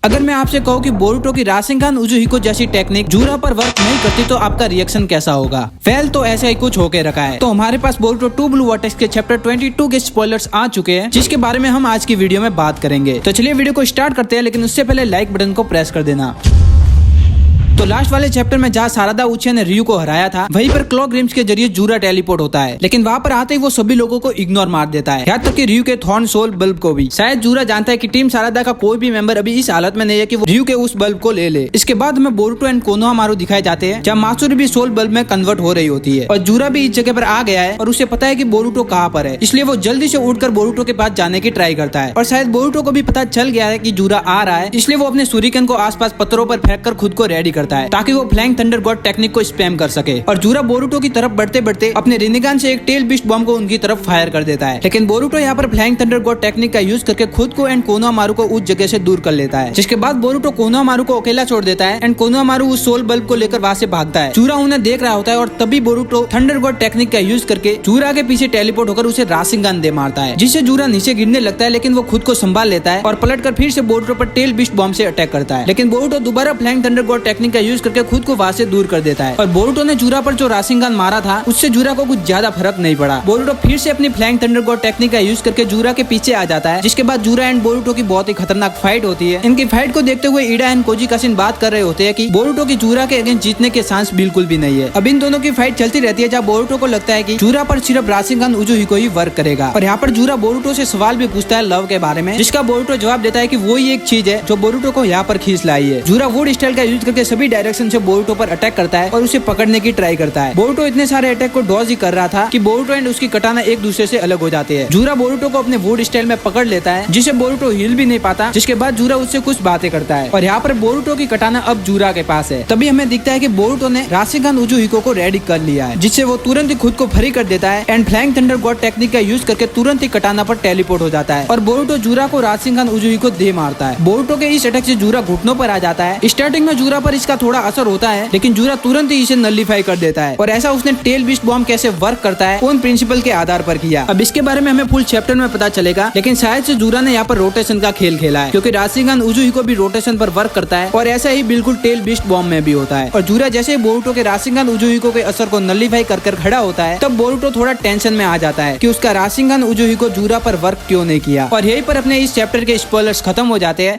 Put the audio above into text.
अगर मैं आपसे कहूँ कि बोरुटो की रासेंगान उजुहिको जैसी टेक्निक जूरा पर वर्क नहीं करती तो आपका रिएक्शन कैसा होगा? फेल तो ऐसा ही कुछ होके रखा है। तो हमारे पास बोरुटो 2 ब्लू वर्टेक्स के चैप्टर 22 के स्पॉयलर्स आ चुके हैं, जिसके बारे में हम आज की वीडियो में बात करेंगे। तो चलिए वीडियो को स्टार्ट करते हैं, लेकिन उससे पहले लाइक बटन को प्रेस कर देना। तो लास्ट वाले चैप्टर में जहाँ सारदा उचिया ने रियू को हराया था, वहीं पर क्लॉक ग्रिम्स के जरिए जूरा टेलीपोर्ट होता है, लेकिन वहाँ पर आते ही वो सभी लोगों को इग्नोर मार देता है, यहाँ तक कि रियू के थॉर्न सोल बल्ब को भी। शायद जूरा जानता है कि टीम सारदा का कोई भी मेंबर अभी इस हालत में नहीं है कि वो रियू के उस बल्ब को ले ले। इसके बाद हमें बोरुटो एंड कोनोहामारू दिखाए जाते हैं, जहाँ मात्सुरी भी सोल बल्ब में कन्वर्ट हो रही होती है और जूरा भी इस जगह पर आ गया है और उसे पता है कि बोरुटो कहाँ पर है, इसलिए वो जल्दी से उठकर बोरुटो के पास जाने की ट्राई करता है। और शायद बोरुटो को भी पता चल गया है कि जूरा आ रहा है, इसलिए वो अपने सूरिकन को आसपास पत्थरों पर फेंक कर खुद को रेडी करता है ताकि वो फ्लैंक थंडर गॉड टेक्निक को स्पैम कर सके। और जूरा बोरुटो की तरफ बढ़ते बढ़ते अपने रिनिगान से एक टेल बिस्ट बॉम्ब को उनकी तरफ फायर कर देता है, लेकिन बोरुटो यहाँ पर फ्लैंक थंडर गॉड टेक्निक का यूज करके खुद को एंड कोनोहामारू को उस जगह से दूर कर लेता है। जिसके बाद बोरुटो कोनोहामारू को अकेला छोड़ देता है एंड कोनोहामारू उस सोल बल्ब को लेकर वहाँ से भागता है। जूरा उन्हें देख रहा होता है और तभी बोरुटो थंडर गॉड टेक्निक का यूज करके जूरा के पीछे टेलीपोर्ट होकर उसे राशिंगान दे मारता है, जिससे जूरा नीचे गिरने लगता है, लेकिन वो खुद को संभाल लेता है और पलटकर फिर से बोरुटो पर टेल बिस्ट बॉम्ब से अटैक करता है। लेकिन बोरुटो दोबारा फ्लैंक थंडर गॉड टेक्निक का यूज करके खुद को वहाँ से दूर कर देता है और बोरुटो ने जूरा पर जो राशिंगान मारा था उससे जूरा को कुछ ज्यादा फर्क नहीं पड़ा। बोरुटो फिर से अपनी फ्लैंक थंडर गॉड टेक्निक का यूज करके जूरा के पीछे आ जाता है, जिसके बाद जूरा एंड बोरुटो की बहुत ही खतरनाक फाइट होती है। इनकी फाइट को देखते हुए ईडा एंड koji कासिन बात कर रहे होते हैं कि बोरुटो की जूरा के अगेंस्ट जीतने के चांस बिल्कुल भी नहीं है। अब इन दोनों की फाइट चलती रहती है, जहाँ बोरुटो को लगता है कि जूरा पर सिर्फ राशिंगान उजुहिको ही वर्क करेगा। और यहाँ पर जूरा बोरुटो से सवाल भी पूछता है लव के बारे में, जिसका बोरुटो जवाब देता है कि वो ही एक चीज है जो बोरुटो को यहाँ पर खींच लाई है। जूरा वुड स्टाइल का यूज करके सभी डायरेक्शन से बोरुटो पर अटैक करता है और उसे पकड़ने की ट्राई करता है। बोरुटो इतने सारे अटैक को डॉज ही कर रहा था कि बोरुटो एंड उसकी कटाना एक दूसरे से अलग हो जाते हैं। जूरा बोरुटो को अपने वुड स्टाइल में पकड़ लेता है, जिसे बोरुटो हिल भी नहीं पाता, जिसके बाद जूरा उससे कुछ बातें करता है और यहाँ पर बोरुटो की कटाना अब जूरा के पास है। तभी हमें दिखता है कि बोरुटो ने राशिंगान उजुहिको को रेडी कर लिया है, जिससे वो तुरंत ही खुद को फ्री कर देता है and flank thunder God technique का यूज करके तुरंत ही कटाना पर टेलीपोर्ट हो जाता है और बोरुटो जूरा को राशिंगान उजुहिको दे मारता है। बोरुटो के इस अटैक से जूरा घुटनों पर आ जाता है। स्टार्टिंग में जूरा पर इसका थोड़ा असर होता है, लेकिन जूरा तुरंत ही इसे नलिफाई कर देता है और ऐसा उसने टेल बिस्ट बॉम्ब कैसे वर्क करता है उन प्रिंसिपल के आधार पर किया। अब इसके बारे में हमें फुल चैप्टर में पता चलेगा, लेकिन शायद से जूरा ने यहाँ पर रोटेशन का खेल खेला है, क्योंकि राशिंगान उजुहिको भी रोटेशन पर वर्क करता है और ऐसा ही बिल्कुल टेल बिस्ट बॉम्ब में भी होता है। और जूरा जैसे बोरुटो के राशिंगान उजुहिको के असर को नलिफाई कर खड़ा होता है, तब बोरुटो थोड़ा टेंशन में आ जाता है कि उसका राशिंगान उजुहिको जूरा पर वर्क क्यों नहीं किया। और यहीं पर अपने इस चैप्टर के स्पॉयलर्स खत्म हो जाते हैं।